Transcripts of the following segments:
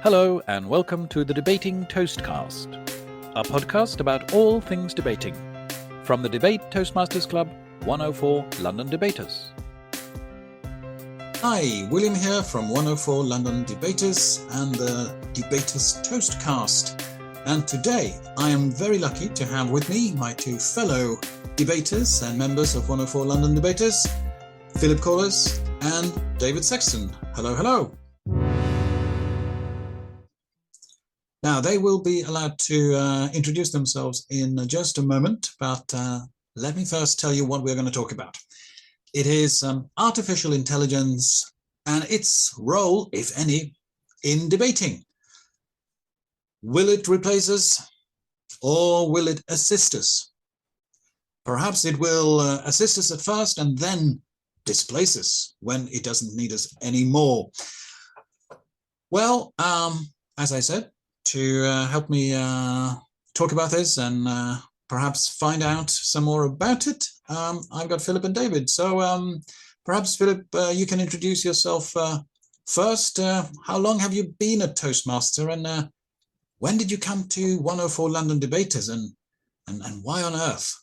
Hello and welcome to the Debating Toastcast, a podcast about all things debating, from the Debate Toastmasters Club, 104 London Debaters. Hi, William here from 104 London Debaters and the Debaters Toastcast. And today I am very lucky to have with me my two fellow debaters and members of 104 London Debaters, Philip Corliss and David Sexton. Hello, hello. Now, they will be allowed to introduce themselves in just a moment, but let me first tell you what we're going to talk about. It is artificial intelligence and its role, if any, in debating. Will it replace us or will it assist us? Perhaps it will assist us at first and then displace us when it doesn't need us anymore. Well, as I said, to help me talk about this and perhaps find out some more about it, I've got Philip and David. So perhaps, Philip, you can introduce yourself first. How long have you been a Toastmaster, and when did you come to 104 London Debaters, and why on earth?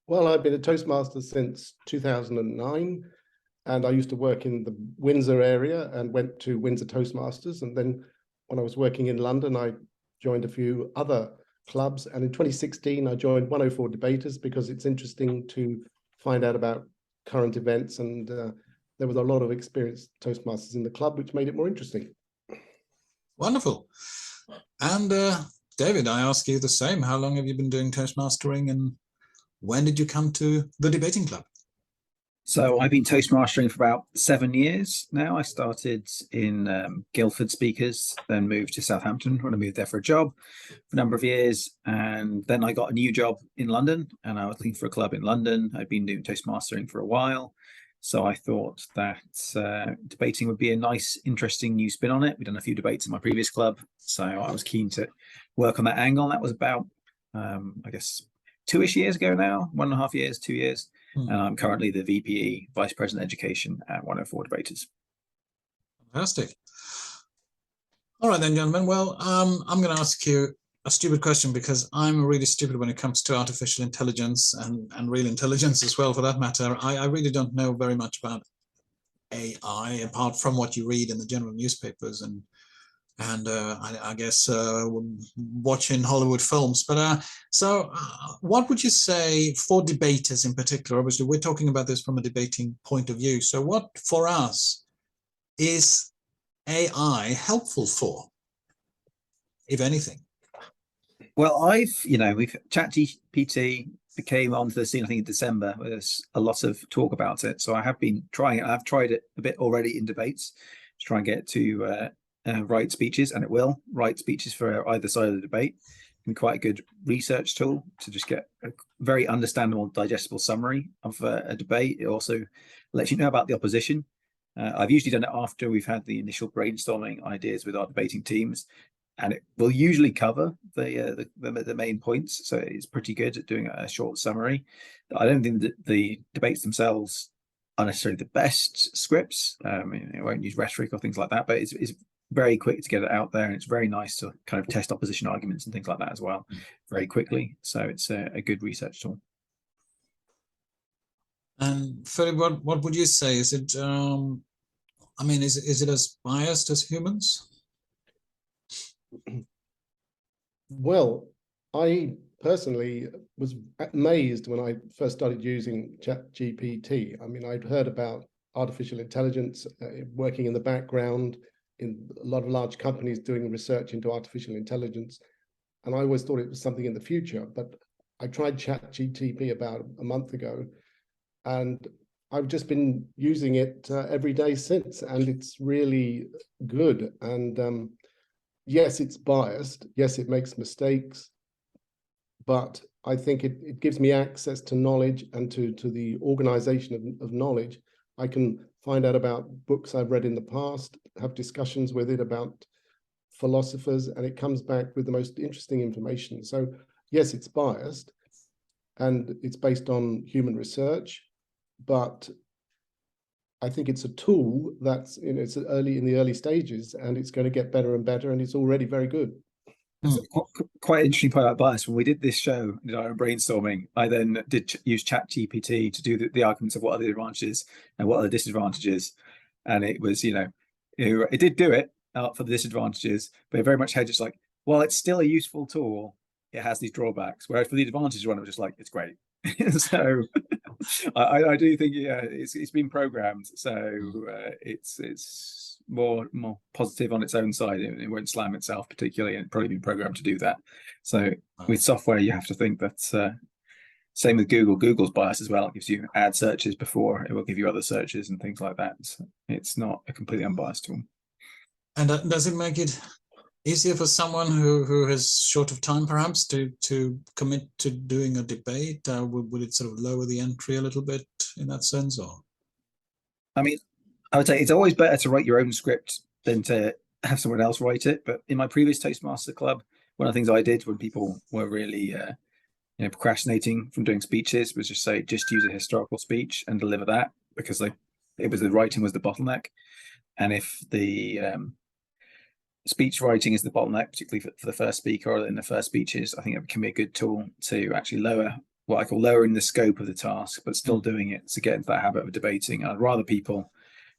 Well, I've been a Toastmaster since 2009, and I used to work in the Windsor area and went to Windsor Toastmasters, and then when I was working in London, I joined a few other clubs. And in 2016, I joined 104 Debaters because it's interesting to find out about current events. And there was a lot of experienced Toastmasters in the club, which made it more interesting. Wonderful. And David, I ask you the same. How long have you been doing Toastmastering, and when did you come to the debating club? So I've been Toastmastering for about 7 years now. I started in Guildford Speakers, then moved to Southampton when I moved there for a job for a number of years. And then I got a new job in London and I was looking for a club in London. I'd been doing Toastmastering for a while. So I thought that debating would be a nice, interesting new spin on it. We'd done a few debates in my previous club. So I was keen to work on that angle. That was about, I guess, 2-ish years ago now, 1.5 years, 2 years. And I'm currently the VPE, Vice President Education at 104 Debaters. Fantastic. All right then, gentlemen. Well, I'm going to ask you a stupid question because I'm really stupid when it comes to artificial intelligence and real intelligence as well, for that matter. I really don't know very much about AI apart from what you read in the general newspapers and I guess watching Hollywood films. But what would you say for debaters in particular? Obviously, we're talking about this from a debating point of view. So what, for us, is AI helpful for, if anything? Well, we've ChatGPT came onto the scene, I think, in December. There's a lot of talk about it. So I have been trying it. I've tried it a bit already in debates to try and get to write speeches, and it will write speeches for either side of the debate. And quite a good research tool to just get a very understandable, digestible summary of a debate. It also lets you know about the opposition. I've usually done it after we've had the initial brainstorming ideas with our debating teams, and it will usually cover the main points. So it's pretty good at doing a short summary. I don't think that the debates themselves are necessarily the best scripts. It won't use rhetoric or things like that, but it's very quick to get it out there, and it's very nice to kind of test opposition arguments and things like that as well very quickly. So it's a good research tool. And Philip, what would you say? Is it is it as biased as humans? Well, I personally was amazed when I first started using ChatGPT. I mean, I'd heard about artificial intelligence working in the background in a lot of large companies doing research into artificial intelligence. And I always thought it was something in the future, but I tried ChatGPT about a month ago, and I've just been using it every day since, and it's really good. And yes, it's biased. Yes, it makes mistakes, but I think it gives me access to knowledge and to the organization of knowledge. I can find out about books I've read in the past, have discussions with it about philosophers, and it comes back with the most interesting information. So yes, it's biased and it's based on human research, but I think it's a tool that's, it's in the early stages, and it's going to get better and better, and it's already very good. That's quite interesting point about bias. When we did this show, did our brainstorming, I then did use ChatGPT to do the arguments of what are the advantages and what are the disadvantages. And it was, it did do it for the disadvantages, but it very much had just like, well, it's still a useful tool. It has these drawbacks. Whereas for the advantage one, it was just like, it's great. So I do think, yeah, it's been programmed. So it's more positive on its own side. It won't slam itself particularly, and it's probably been programmed to do that. So with software, you have to think that same with Google. Google's bias as well. It gives you ad searches before it will give you other searches and things like that. So it's not a completely unbiased tool. And does it make it easier for someone who has short of time, perhaps, to commit to doing a debate? Would it sort of lower the entry a little bit in that sense, or? I mean, I would say it's always better to write your own script than to have someone else write it. But in my previous Toastmaster Club, one of the things I did when people were really procrastinating from doing speeches was just use a historical speech and deliver that, because the writing was the bottleneck. And if the speech writing is the bottleneck, particularly for the first speaker or in the first speeches, I think it can be a good tool to actually lower what I call lowering the scope of the task, but still doing it to get into that habit of debating. I'd rather people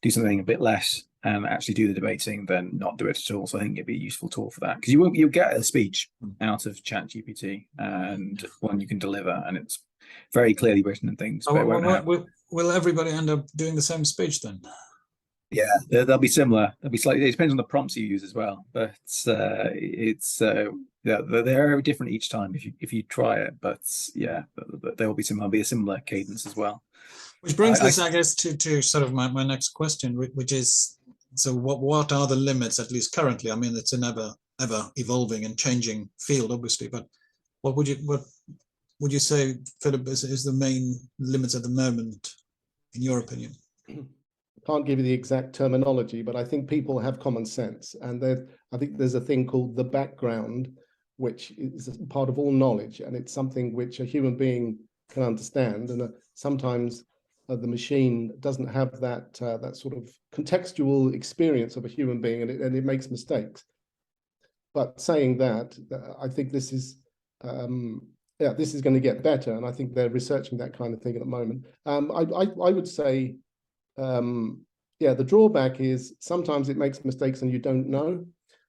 do something a bit less and actually do the debating than not do it at all. So I think it'd be a useful tool for that, because you'll get a speech out of ChatGPT and one you can deliver, and it's very clearly written and things. Will everybody end up doing the same speech then? Yeah, they'll be similar. They'll be slightly. It depends on the prompts you use as well, but they're very different each time if you try it. But yeah, they will be similar. There'll be a similar cadence as well. Which brings us, I guess, to sort of my next question, which is, so what are the limits, at least currently? I mean, it's an ever evolving and changing field, obviously. But what would you say, Philip, is the main limits at the moment, in your opinion? Can't give you the exact terminology, but I think people have common sense, and I think there's a thing called the background, which is part of all knowledge, and it's something which a human being can understand, and sometimes the machine doesn't have that sort of contextual experience of a human being, and it makes mistakes. But saying that, I think this is this is going to get better, and I think they're researching that kind of thing at the moment. I would say, the drawback is sometimes it makes mistakes and you don't know,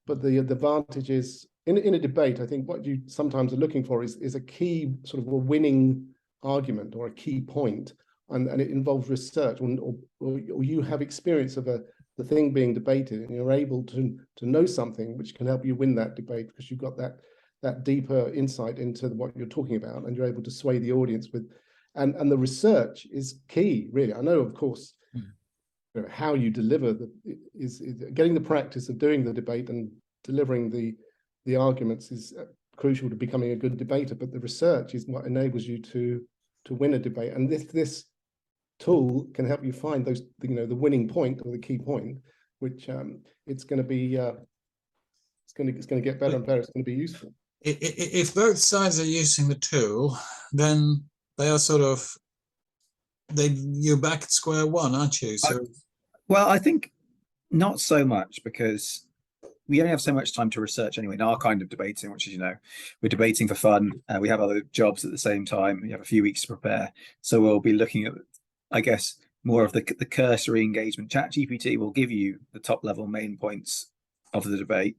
but the advantage is in a debate, I think what you sometimes are looking for is a key sort of a winning argument or a key point, and it involves research, or you have experience of the thing being debated, and you're able to know something which can help you win that debate, because you've got that deeper insight into what you're talking about, and you're able to sway the audience with, and the research is key, really. I know, of course, how you deliver is getting the practice of doing the debate and delivering the arguments is crucial to becoming a good debater, but the research is what enables you to win a debate. And this tool can help you find those, the winning point or the key point, which it's going to be it's going to get better and better. It's going to be useful. If both sides are using the tool, then they are sort of you're back at square one, aren't you? So well, I think not so much, because we only have so much time to research anyway in our kind of debating, which is, we're debating for fun. We have other jobs at the same time. We have a few weeks to prepare. So we'll be looking at, I guess, more of the cursory engagement. ChatGPT will give you the top level main points of the debate,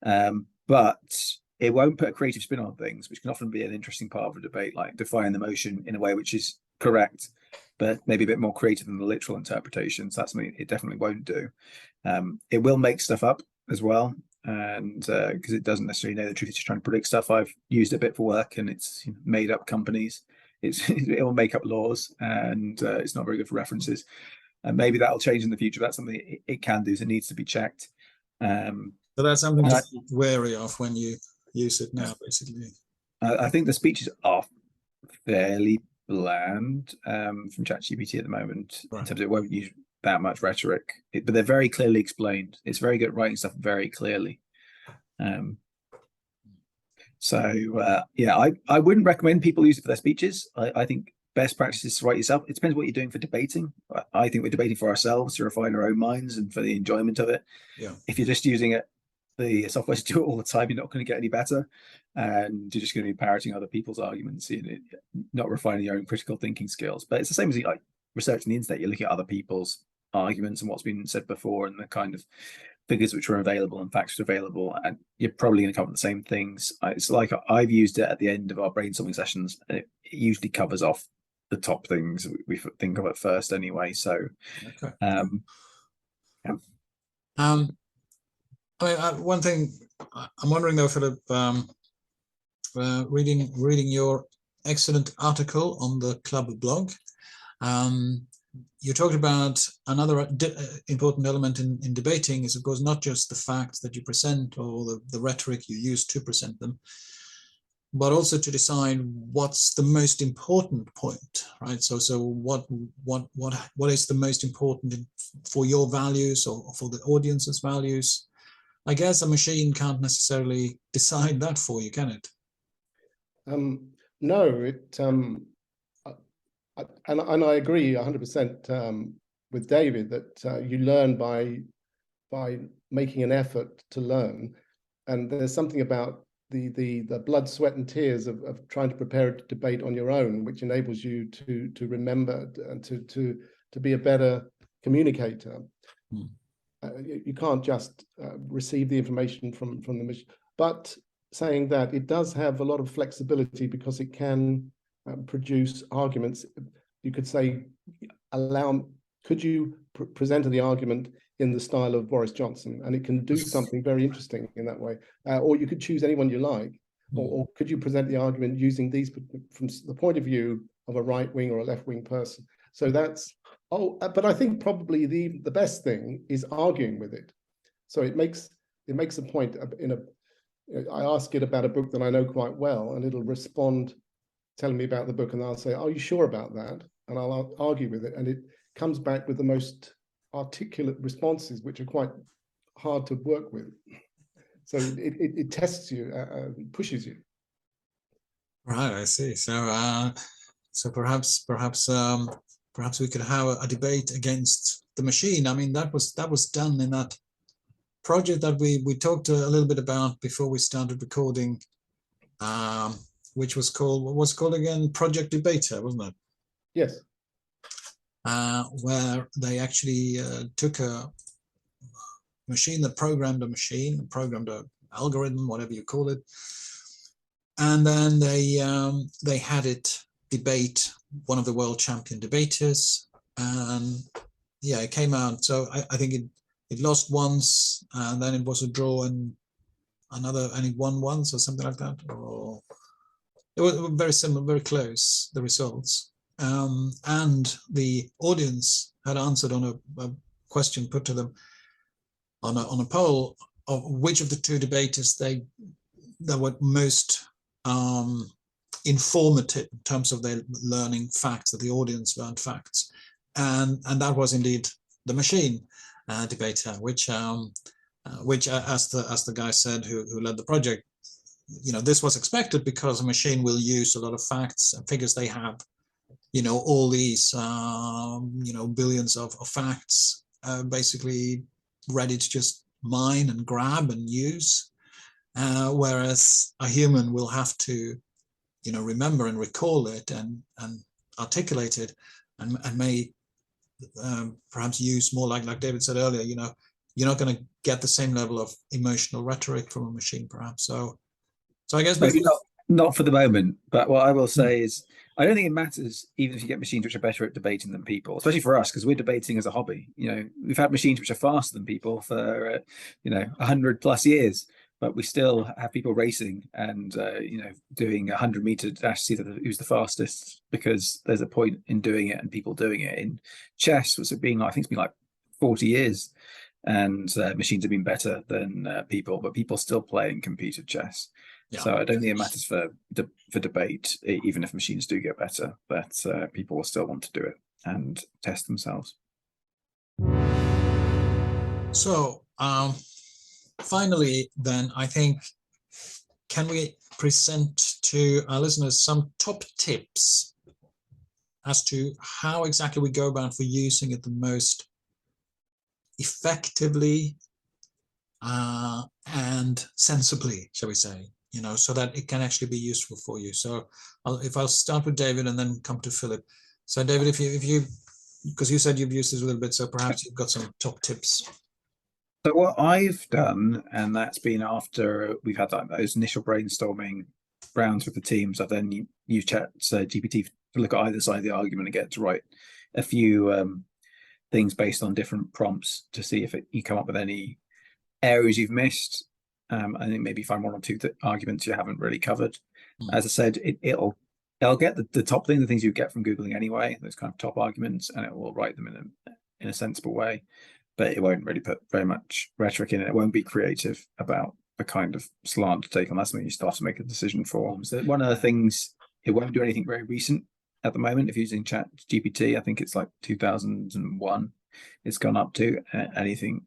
but it won't put a creative spin on things, which can often be an interesting part of a debate, like define the motion in a way which is correct, but maybe a bit more creative than the literal interpretations. That's something it definitely won't do. It will make stuff up as well, and because it doesn't necessarily know the truth, it's just trying to predict stuff. I've used it a bit for work, and it's made up companies. It will make up laws, and it's not very good for references. And maybe that'll change in the future. But that's something it can do, so it needs to be checked. So that's something to be wary of when you use it now, basically. I think the speeches are fairly bland from ChatGPT at the moment, right, in terms of it won't use that much rhetoric, but they're very clearly explained. It's very good at writing stuff very clearly. I wouldn't recommend people use it for their speeches. I think best practice is to write yourself. It depends what you're doing for debating. I think we're debating for ourselves to refine our own minds and for the enjoyment of it. Yeah. If you're just using the software to do it all the time, you're not going to get any better, and you're just going to be parroting other people's arguments, not refining your own critical thinking skills. But it's the same as like researching the internet. You look at other people's arguments and what's been said before and the kind of figures which are available and facts which are available, and you're probably going to come up with the same things. It's like I've used it at the end of our brainstorming sessions, and it usually covers off the top things we think of at first anyway. So Okay. yeah. I mean, one thing I'm wondering though, Philip, reading your excellent article on the club blog, you talked about another important element in debating is, of course, not just the facts that you present or the rhetoric you use to present them, but also to decide what's the most important point, right? So what is the most important for your values or for the audience's values? I guess a machine can't necessarily decide that for you, can it? No, it and I agree 100% with David that you learn by making an effort to learn, and there's something about the blood, sweat, and tears of trying to prepare a debate on your own, which enables you to remember and to be a better communicator. You can't just receive the information from the machine, but saying that it does have a lot of flexibility because it can produce arguments. You could say, could you present the argument in the style of Boris Johnson, and it can do something very interesting in that way. Or you could choose anyone you like, or could you present the argument using these from the point of view of a right wing or a left wing person? So that's, but I think probably the best thing is arguing with it. So it makes a point I ask it about a book that I know quite well, and it'll respond telling me about the book, and I'll say, are you sure about that? And I'll argue with it, and it comes back with the most articulate responses, which are quite hard to work with. So it tests you, pushes you. Right, I see. So perhaps we could have a debate against the machine. I mean, that was done in that project that we talked a little bit about before we started recording, which was called, what was it called again? Project Debater, wasn't it? Yes. Where they actually took a machine that programmed a machine, programmed an algorithm, whatever you call it, and then they had it debate one of the world champion debaters, and yeah, it came out. So I think it lost once, and then it was a draw, and it won once or something like that, or it was very similar, very close, the results. And the audience had answered on a question put to them on a poll of which of the two debaters that were most informative in terms of their learning facts, that the audience learned facts, and that was indeed the machine debater, which as the guy said who led the project, this was expected because a machine will use a lot of facts and figures. They have all these billions of facts basically ready to just mine and grab and use, whereas a human will have to remember and recall it and articulate it, and may perhaps use more, like David said earlier, you're not going to get the same level of emotional rhetoric from a machine, perhaps. So I guess maybe not for the moment, but what I will say is I don't think it matters even if you get machines which are better at debating than people, especially for us, because we're debating as a hobby. We've had machines which are faster than people for 100+ years, but we still have people racing and doing 100-meter dash to see who's the fastest, because there's a point in doing it and people doing it. In chess, I think it's been like 40 years, and machines have been better than people, but people still play and compete at chess. Yeah. So I don't think it matters for debate, even if machines do get better, but people will still want to do it and test themselves. So finally, then, I think, can we present to our listeners some top tips as to how exactly we go about for using it the most effectively and sensibly, shall we say, so that it can actually be useful for you. So I'll start with David and then come to Philip. So David, if you because you said you've used this a little bit, so perhaps you've got some top tips. So what I've done, and that's been after we've had those initial brainstorming rounds with the teams, I've then used ChatGPT to look at either side of the argument and get to write a few things based on different prompts to see if you come up with any areas you've missed. I think maybe find one or two arguments you haven't really covered. As I said, it'll get the top thing, the things you get from Googling anyway, those kind of top arguments, and it will write them in a sensible way. But it won't really put very much rhetoric in it. It won't be creative about the kind of slant to take on. That's something you start to make a decision for. So one of the things, it won't do anything very recent at the moment. If you're using ChatGPT, I think it's like 2001 it's gone up to. Anything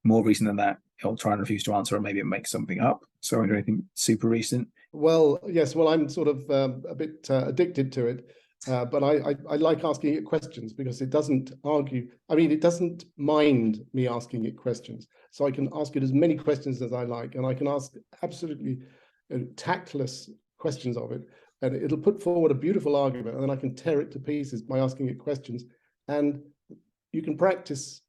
more recent than that, it'll try and refuse to answer, or maybe it makes something up. So I won't do anything super recent. Well, yes. Well, I'm sort of a bit addicted to it. But I like asking it questions because it doesn't argue. I mean, it doesn't mind me asking it questions. So I can ask it as many questions as I like, and I can ask absolutely tactless questions of it, and it'll put forward a beautiful argument, and then I can tear it to pieces by asking it questions. And you can practice.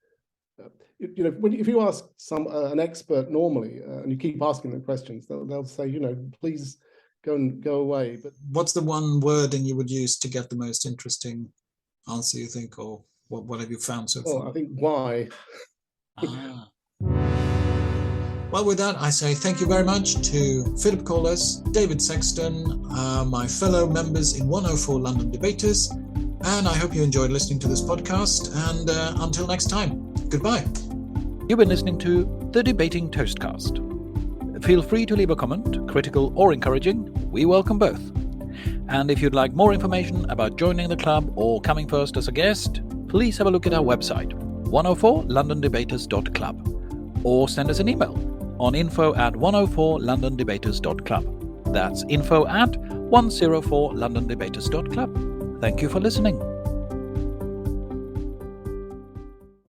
If you ask an expert normally, and you keep asking them questions, they'll say, please go away. But what's the one wording you would use to get the most interesting answer, you think, or what have you found so far? I think why. Well, with that, I say thank you very much to Philip Corliss, David Sexton, my fellow members in 104 London Debaters, and I hope you enjoyed listening to this podcast, and until next time, goodbye. You've been listening to the Debating Toastcast. Feel free to leave a comment, critical or encouraging. We welcome both. And if you'd like more information about joining the club or coming first as a guest, please have a look at our website, 104londondebaters.club, or send us an email on info@104londondebaters.club. That's info@104londondebaters.club. Thank you for listening.